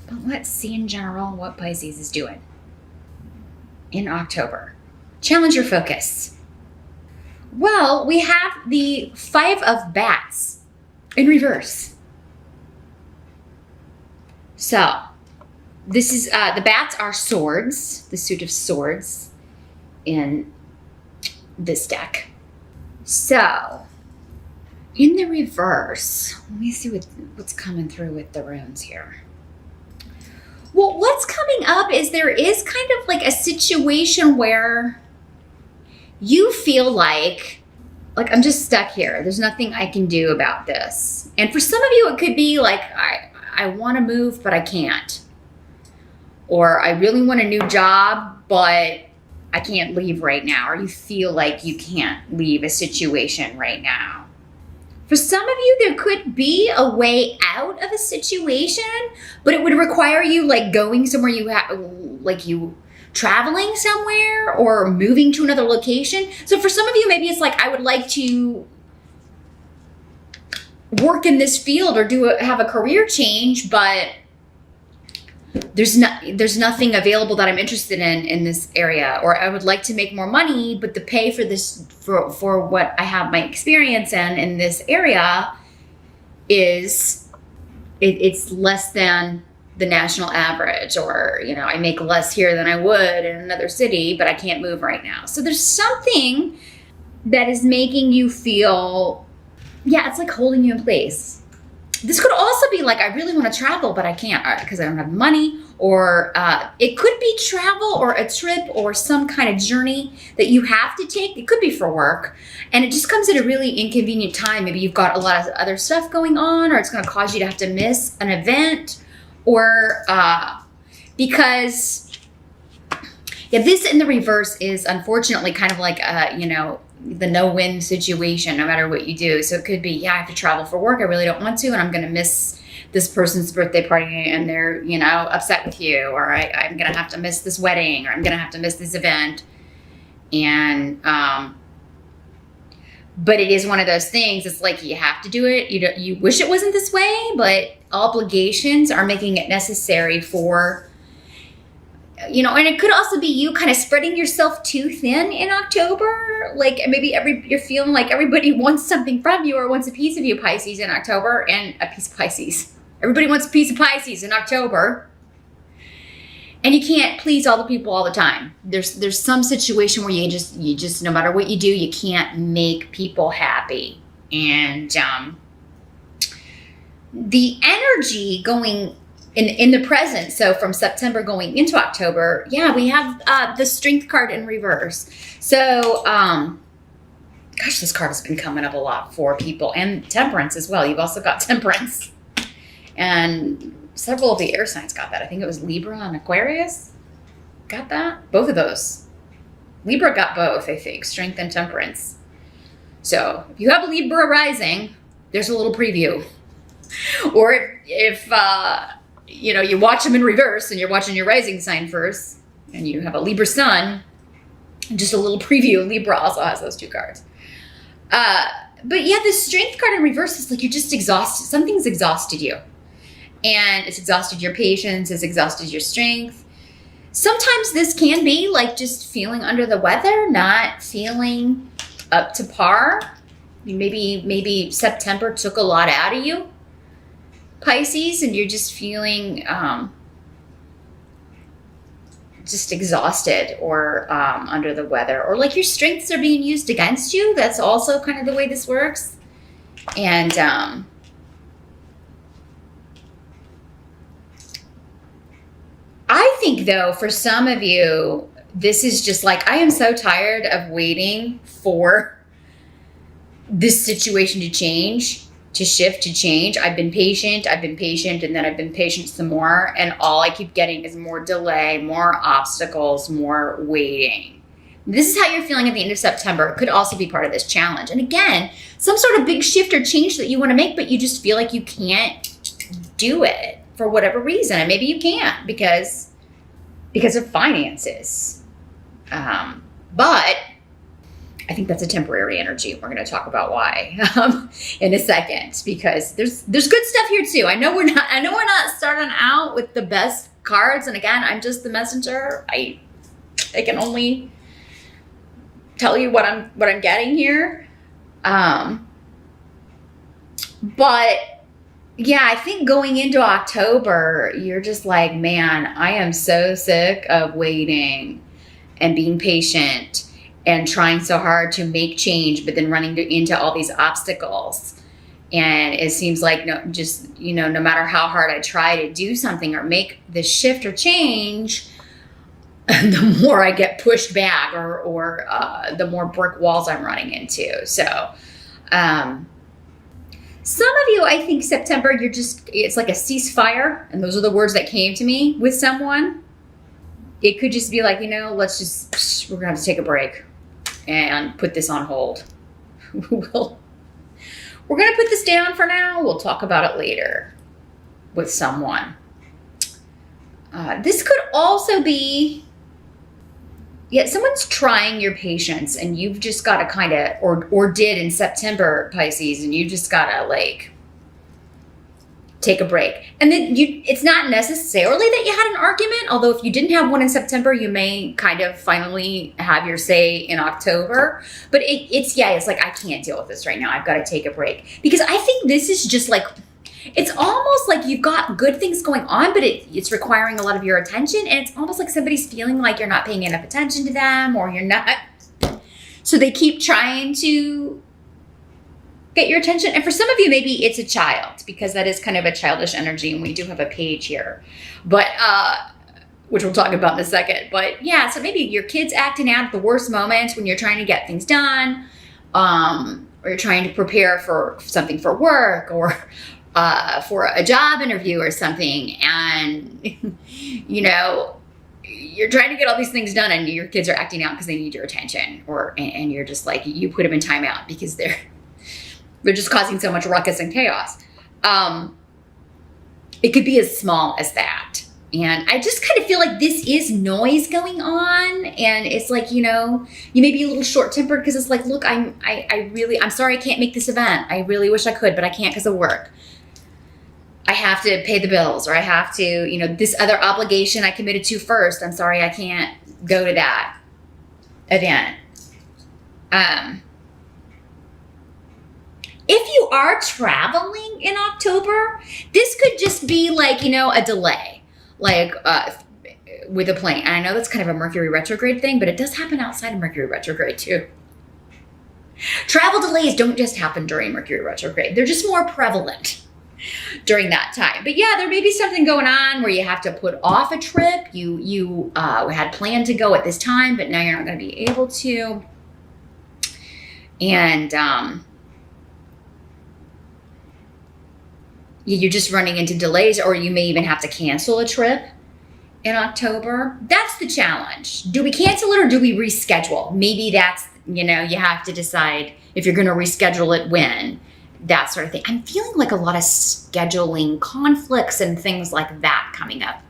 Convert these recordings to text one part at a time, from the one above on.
But let's see in general what Pisces is doing in October. Challenge your focus. Well, we have the 5 of Bats in reverse. So this is, the bats are swords, the suit of swords in this deck. So in the reverse, let me see what's coming through with the runes here. Well, what's coming up is there is kind of like a situation where you feel like I'm just stuck here. There's nothing I can do about this. And for some of you, it could be like, I want to move, but I can't. Or I really want a new job, but I can't leave right now. Or you feel like you can't leave a situation right now. For some of you, there could be a way out of a situation, but it would require you like going somewhere you traveling somewhere or moving to another location. So for some of you, maybe it's like, I would like to work in this field or have a career change, but there's nothing available that I'm interested in this area, or I would like to make more money, but the pay for this, for what I have my experience in this area it's less than the national average, or, I make less here than I would in another city, but I can't move right now. So there's something that is making you feel, it's like holding you in place. This could also be like, I really want to travel, but I can't because I don't have money, or it could be travel or a trip or some kind of journey that you have to take. It could be for work, and it just comes at a really inconvenient time. Maybe you've got a lot of other stuff going on, or it's going to cause you to have to miss an event, or because this in the reverse is unfortunately kind of like the no-win situation, no matter what you do. So it could be, I have to travel for work. I really don't want to, and I'm going to miss this person's birthday party, and they're, upset with you, or I'm going to have to miss this wedding, or I'm going to have to miss this event. And, but it is one of those things. It's like, you have to do it. You wish it wasn't this way, but obligations are making it necessary for, and it could also be you kind of spreading yourself too thin in October. Like maybe you're feeling like everybody wants something from you or wants a piece of you, Pisces, in October, and a piece of Pisces. Everybody wants a piece of Pisces in October. And you can't please all the people all the time. There's some situation where you just no matter what you do, you can't make people happy. And the energy going in the present, so from September going into October, we have the Strength card in reverse. So, this card has been coming up a lot for people, and Temperance as well. You've also got Temperance, and several of the air signs got that. I think it was Libra and Aquarius got that. Both of those. Libra got both, I think, Strength and Temperance. So if you have a Libra rising, there's a little preview. Or if you watch them in reverse and you're watching your rising sign first, and you have a Libra sun, just a little preview. Libra also has those 2 cards. But the Strength card in reverse is like you're just exhausted. Something's exhausted you. And it's exhausted your patience. It's exhausted your strength. Sometimes this can be like just feeling under the weather, not feeling up to par. Maybe September took a lot out of you, Pisces, and you're just feeling just exhausted or under the weather, or like your strengths are being used against you. That's also kind of the way this works. And I think, though, for some of you, this is just like, I am so tired of waiting for this situation to change, to shift, to change. I've been patient, and then I've been patient some more. And all I keep getting is more delay, more obstacles, more waiting. This is how you're feeling at the end of September. It could also be part of this challenge. And again, some sort of big shift or change that you want to make, but you just feel like you can't do it for whatever reason. And maybe you can't because of finances. But I think that's a temporary energy. We're going to talk about why in a second, because there's good stuff here too. I know we're not starting out with the best cards, and again, I'm just the messenger. I can only tell you what I'm getting here. But yeah, I think going into October, you're just like, man, I am so sick of waiting and being patient and trying so hard to make change, but then running into all these obstacles. And it seems like no matter how hard I try to do something or make this shift or change, the more I get pushed back or the more brick walls I'm running into. So, some of you, I think September, it's like a ceasefire. And those are the words that came to me with someone. It could just be like, we're going to have to take a break and put this on hold. We're going to put this down for now. We'll talk about it later with someone. This could also be, someone's trying your patience and you've just got to kind of, or did in September, Pisces, and you just got to like take a break. And then it's not necessarily that you had an argument, although if you didn't have one in September, you may kind of finally have your say in October. But it's like, I can't deal with this right now. I've got to take a break. Because I think this is just like, it's almost like you've got good things going on, but it's requiring a lot of your attention. And it's almost like somebody's feeling like you're not paying enough attention to them, or you're not. So they keep trying to get your attention. And for some of you, maybe it's a child, because that is kind of a childish energy. And we do have a page here, but, which we'll talk about in a second. But yeah, so maybe your kid's acting out at the worst moments when you're trying to get things done, or you're trying to prepare for something for work, or for a job interview or something, and you're trying to get all these things done, and your kids are acting out because they need your attention, and you're just like, you put them in timeout because they're just causing so much ruckus and chaos. It could be as small as that. And I just kind of feel like this is noise going on. And it's like, you may be a little short-tempered because it's like, look, I'm sorry I can't make this event. I really wish I could, but I can't because of work. I have to pay the bills, or I have to, this other obligation I committed to first. I'm sorry I can't go to that event. If you are traveling in October, this could just be like, a delay, like with a plane. And I know that's kind of a Mercury retrograde thing, but it does happen outside of Mercury retrograde too. Travel delays don't just happen during Mercury retrograde. They're just more prevalent during that time. But yeah, there may be something going on where you have to put off a trip. You had planned to go at this time, but now you're not going to be able to. And you're just running into delays, or you may even have to cancel a trip in October. That's the challenge. Do we cancel it or do we reschedule? Maybe that's, you have to decide if you're going to reschedule it when. That sort of thing. I'm feeling like a lot of scheduling conflicts and things like that coming up.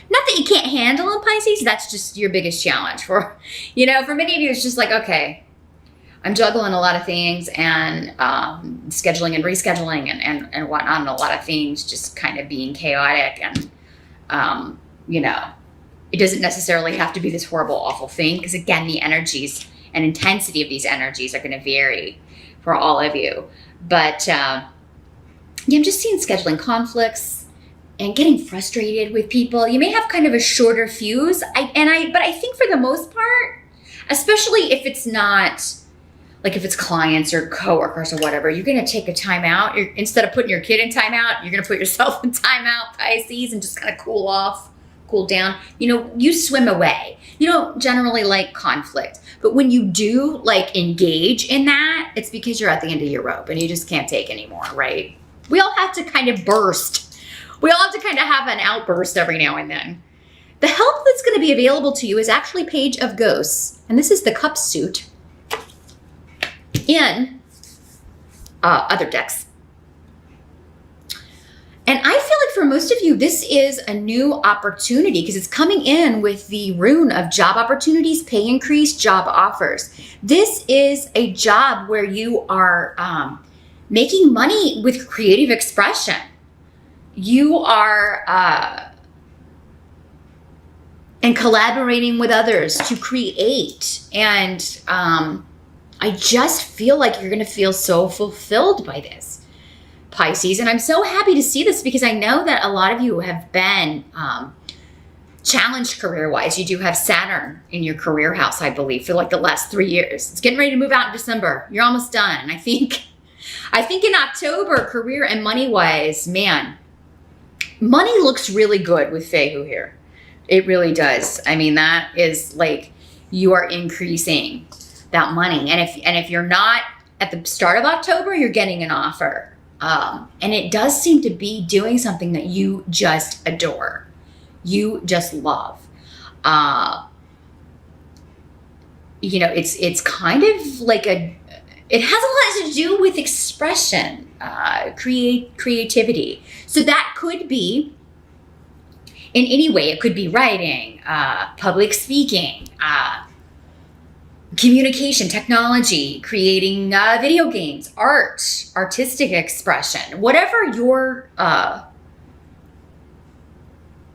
Not that you can't handle them, Pisces. That's just your biggest challenge. For many of you, it's just like, okay, I'm juggling a lot of things and scheduling and rescheduling and whatnot, and a lot of things just kind of being chaotic. And, it doesn't necessarily have to be this horrible, awful thing, because again, the energies and intensity of these energies are going to vary for all of you. But I'm just seeing scheduling conflicts and getting frustrated with people. You may have kind of a shorter fuse. But I think for the most part, especially if it's not, like if it's clients or coworkers or whatever, you're going to take a time out. Instead of putting your kid in time out, you're going to put yourself in time out, Pisces, and just kind of cool off, cool down. You swim away. You don't generally like conflict. But when you do like engage in that, it's because you're at the end of your rope and you just can't take anymore, right? We all have to kind of burst. We all have to kind of have an outburst every now and then. The help that's going to be available to you is actually Page of Ghosts. And this is the Cup suit in other decks. And I feel like for for most of you, this is a new opportunity because it's coming in with the rune of job opportunities, pay increase, job offers. This is a job where you are making money with creative expression. You are and collaborating with others to create. And I just feel like you're going to feel so fulfilled by this, Pisces. And I'm so happy to see this because I know that a lot of you have been challenged career-wise. You do have Saturn in your career house, I believe, for like the last 3 years. It's getting ready to move out in December. You're almost done. And I think in October, career and money-wise, man, money looks really good with Fehu here. It really does. I mean, that is like you are increasing that money. And if you're not at the start of October, you're getting an offer. And it does seem to be doing something that you just adore. You just love. You know, it's kind of like it has a lot to do with expression, creativity. So that could be in any way. It could be writing, public speaking, communication, technology, creating video games, art, artistic expression, whatever your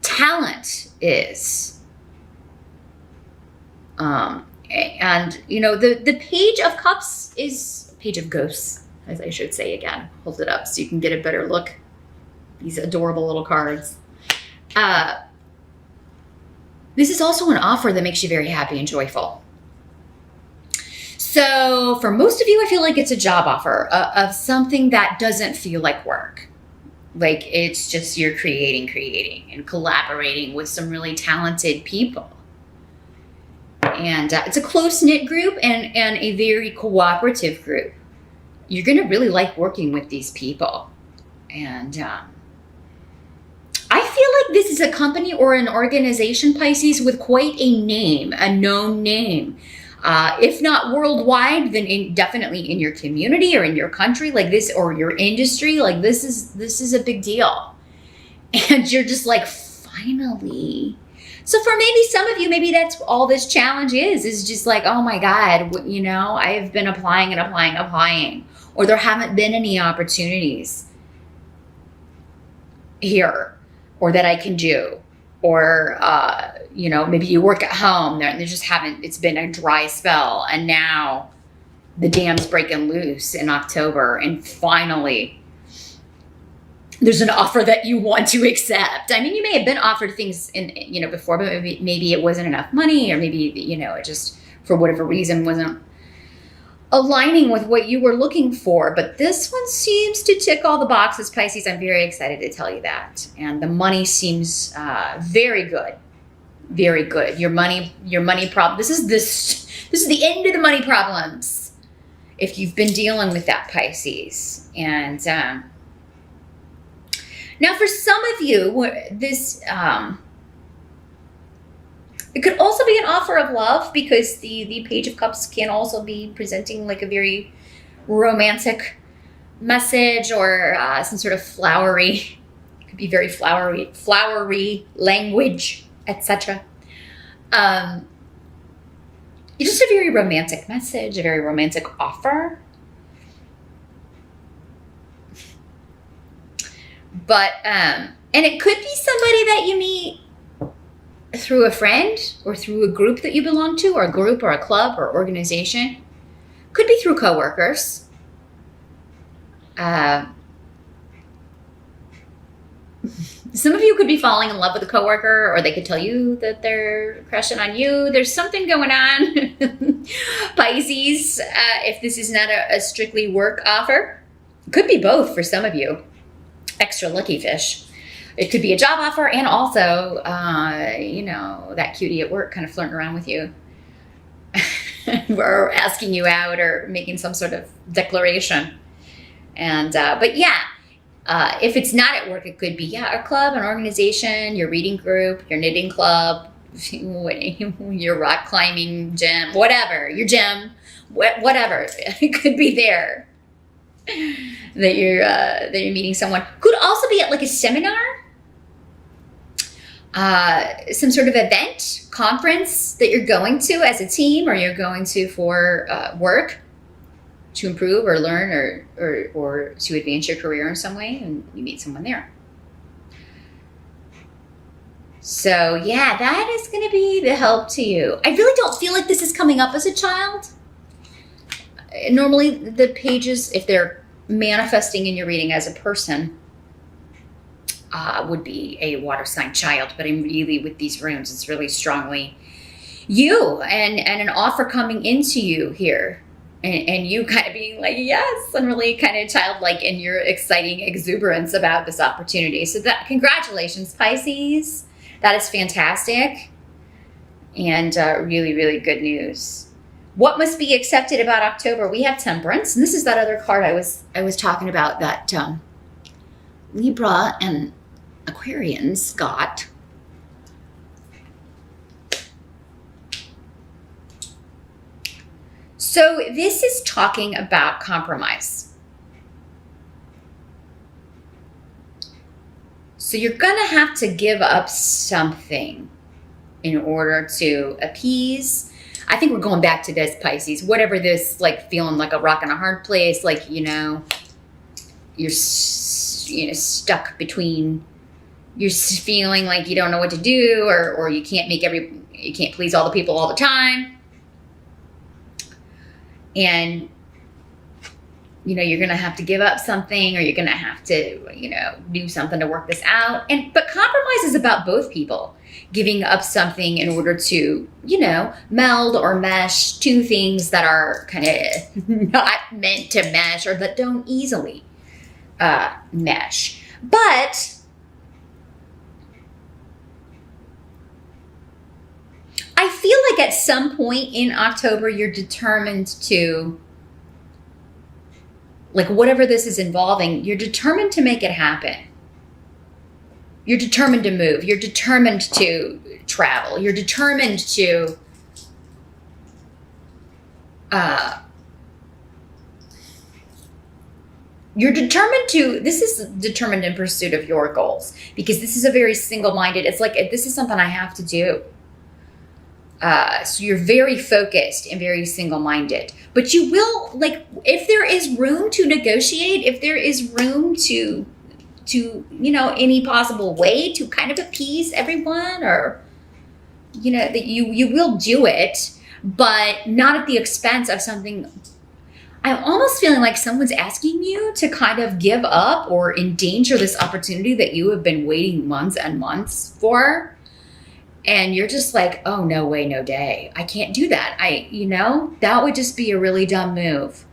talent is. And, you know, the Page of Cups is Page of Ghosts, as I should say again. Hold it up so you can get a better look. These adorable little cards. This is also an offer that makes you very happy and joyful. So for most of you, I feel like it's a job offer of something that doesn't feel like work. Like it's just you're creating and collaborating with some really talented people. And it's a close-knit group and a very cooperative group. You're going to really like working with these people. And I feel like this is a company or an organization, Pisces, with quite a name, a known name. If not worldwide, then definitely in your community or in your country like this, or your industry. Like this is a big deal. And you're just like, finally. So for maybe some of you, maybe that's all this challenge is just like, oh my God, you know, I've been applying and applying, or there haven't been any opportunities here or that I can do. Or, you know, maybe you work at home there and they just haven't, it's been a dry spell. And now the dam's breaking loose in October. And finally, there's an offer that you want to accept. I mean, you may have been offered things you know, before, but maybe it wasn't enough money, or maybe, you know, it just, for whatever reason, wasn't aligning with what you were looking for. But this one seems to tick all the boxes, Pisces. I'm very excited to tell you that. And the money seems very good. Very good. Your money problem. This is the end of the money problems if you've been dealing with that, Pisces. And now for some of you, this it could also be an offer of love, because the Page of Cups can also be presenting like a very romantic message, or some sort of flowery, it could be very flowery language, etc. It's just a very romantic message, a very romantic offer. But, and it could be somebody that you meet through a friend, or through a group that you belong to, or a group or a club or organization. Could be through coworkers. Some of you could be falling in love with a coworker, or they could tell you that they're crushing on you. There's something going on, Pisces, if this is not a strictly work offer. It could be both for some of you. Extra lucky fish. It could be a job offer, and also, you know, that cutie at work kind of flirting around with you, or asking you out, or making some sort of declaration. And, but yeah, if it's not at work, it could be, a club, an organization, your reading group, your knitting club, your rock climbing gym, whatever, your gym, whatever. It could be there that you're meeting someone. Could also be at like a seminar. some sort of event, conference that you're going to as a team, or you're going to for work to improve or learn or to advance your career in some way, and you meet someone there. So yeah, that is going to be the help to you. I really don't feel like this is coming up as a child. Normally the pages, if they're manifesting in your reading as a person, would be a water sign child, but I'm really, with these runes, it's really strongly you and an offer coming into you here, and you kind of being like, yes, and really kind of childlike in your exciting exuberance about this opportunity. So that, congratulations, Pisces. That is fantastic, and really, really good news. What must be accepted about October? We have Temperance, and this is that other card I was talking about that Libra and Aquarians got. So this is talking about compromise. So you're gonna have to give up something in order to appease. I think we're going back to this, Pisces. Whatever this, like feeling like a rock in a hard place, like, you know, you're stuck between, you're feeling like you don't know what to do, or you can't you can't please all the people all the time. And, you know, you're going to have to give up something, or you're going to have to, you know, do something to work this out. But compromise is about both people giving up something in order to, you know, meld or mesh two things that are kind of not meant to mesh, or that don't easily mesh. But I feel like at some point in October, you're determined to, like, whatever this is involving, you're determined to make it happen. You're determined to move. You're determined to travel. You're determined to this is determined in pursuit of your goals, because this is a very single-minded, it's like, this is something I have to do. So you're very focused and very single-minded, but you will, like, if there is room to negotiate, if there is room to, you know, any possible way to kind of appease everyone, or, you know, that you will do it, but not at the expense of something. I'm almost feeling like someone's asking you to kind of give up or endanger this opportunity that you have been waiting months and months for. And you're just like, oh, no way, no day. I can't do that. You know, that would just be a really dumb move.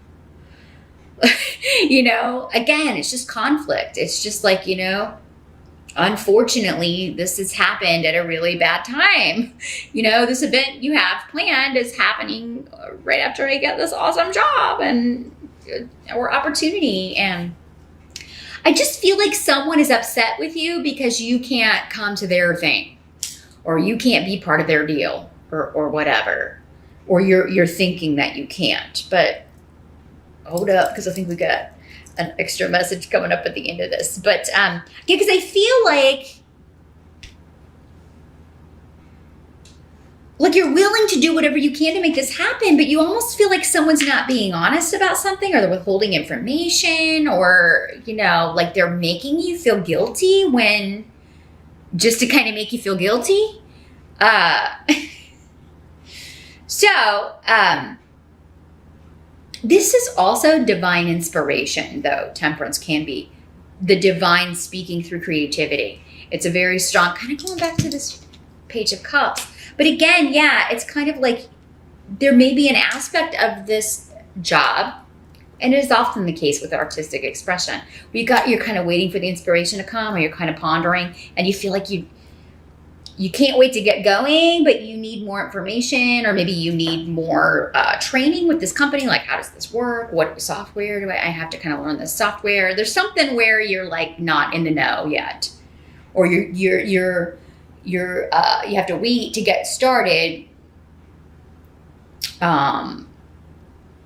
You know, again, it's just conflict. It's just like, you know, unfortunately, this has happened at a really bad time. You know, this event you have planned is happening right after I get this awesome job or opportunity. And I just feel like someone is upset with you because you can't come to their thing, or you can't be part of their deal, or whatever, or you're thinking that you can't. But hold up, because I think we got an extra message coming up at the end of this. But yeah, because I feel like you're willing to do whatever you can to make this happen, but you almost feel like someone's not being honest about something, or they're withholding information, or, you know, like they're making you feel guilty when, just to kind of make you feel guilty. This is also divine inspiration, though. Temperance can be the divine speaking through creativity. It's a very strong, kind of going back to this Page of Cups. But again, yeah, it's kind of like there may be an aspect of this job, and it is often the case with artistic expression, where you're kind of waiting for the inspiration to come, or you're kind of pondering, and you feel like you can't wait to get going, but you need more information, or maybe you need more training with this company. Like, how does this work? What software do I have to kind of learn this software? There's something where you're like not in the know yet, or you have to wait to get started,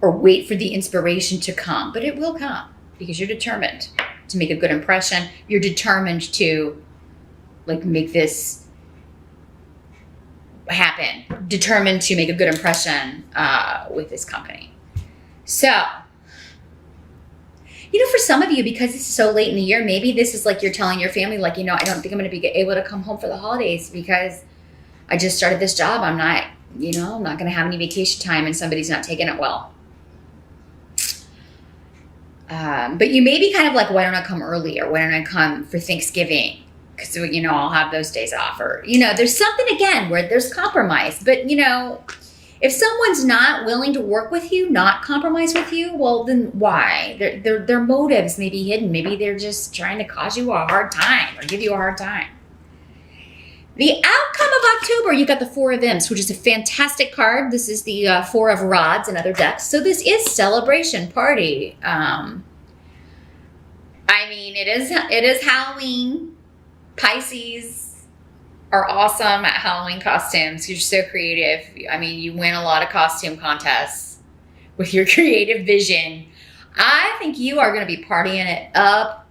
or wait for the inspiration to come. But it will come, because you're determined to make a good impression. You're determined to, like, make this happen, determined to make a good impression with this company. So, for some of you, because it's so late in the year, maybe this is like you're telling your family, like, I don't think I'm going to be able to come home for the holidays because I just started this job. I'm not, I'm not going to have any vacation time and somebody's not taking it well. But you may be kind of like, why don't I come early, or why don't I come for Thanksgiving? Because, I'll have those days off, or, there's something again where there's compromise. But, if someone's not willing to work with you, not compromise with you, well, then why? Their motives may be hidden. Maybe they're just trying to cause you a hard time or give you a hard time. The outcome of October, you got the Four of Imps, which is a fantastic card. This is the Four of Rods and other decks. So this is celebration, party. It is Halloween. Pisces are awesome at Halloween costumes. You're so creative. You win a lot of costume contests with your creative vision. I think you are going to be partying it up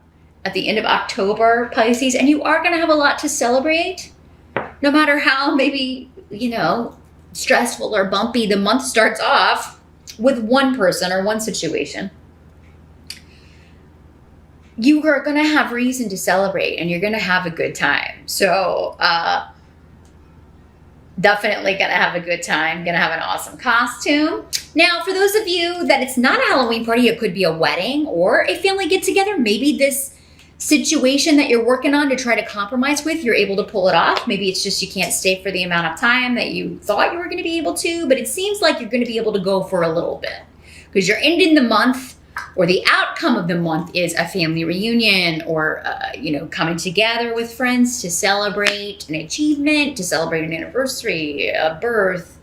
at the end of October, Pisces, and you are going to have a lot to celebrate. No matter how maybe, stressful or bumpy the month starts off with one person or one situation, you are going to have reason to celebrate and you're going to have a good time. So, definitely going to have a good time, going to have an awesome costume. Now, for those of you that it's not a Halloween party, it could be a wedding or a family get together. Maybe this situation that you're working on to try to compromise with, you're able to pull it off. Maybe it's just you can't stay for the amount of time that you thought you were going to be able to, but it seems like you're going to be able to go for a little bit because you're ending the month, or the outcome of the month is a family reunion, or coming together with friends to celebrate an achievement, to celebrate an anniversary, a birth,